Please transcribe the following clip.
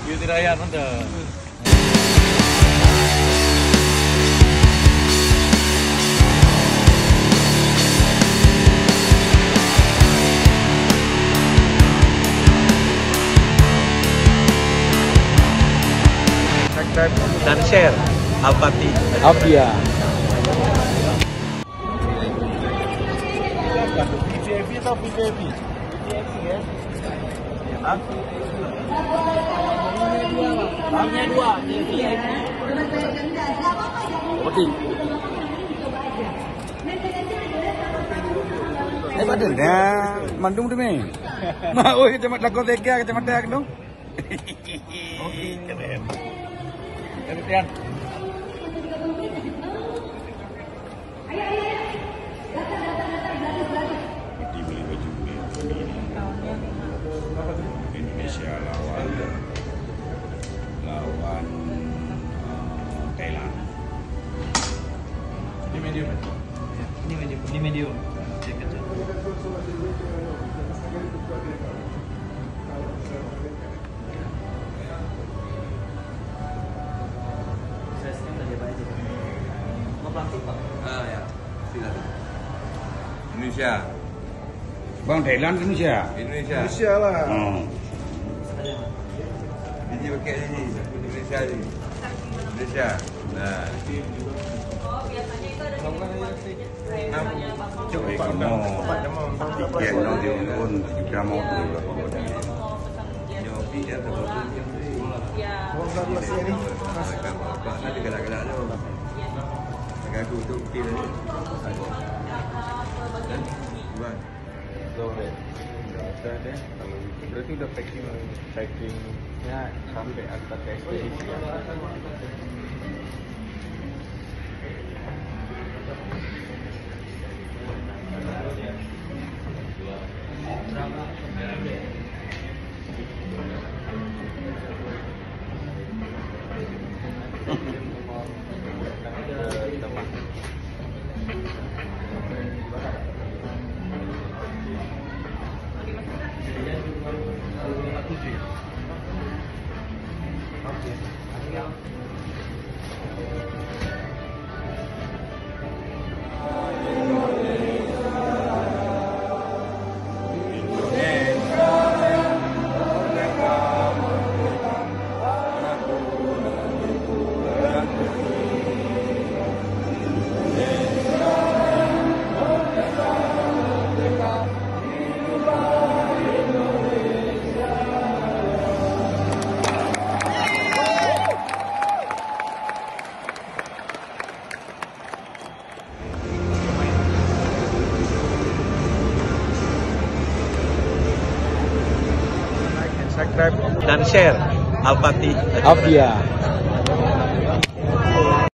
Beauty Raya mantap. Subscribe dan share Alpati Avia. VIP atau VIP? VIP ya. Bangnya dua, VIP. Seperti. Badan dah, mandung tu ni. Mau kecamatan Lakon Tega, kecamatan aku dong. Keren. Keren. Dibeli baju Indonesia lawan Thailand. Ini medium. Ini medium. Cek aja. Ya, silakan. Indonesia. Bang Thailand Indonesia. Indonesia lah. Ini pakai ini Indonesia ni. Indonesia. Nah. Coba kamu tiket no diurun juga mau dulu. Nyobi dia terbetul ni. Nanti gerak-gerak tu. Aku tu kira ni. Buat. Ada deh, kalau berarti udah packingnya sampai antar ke ekspedisi ya. Subscribe dan share Alpati Avia.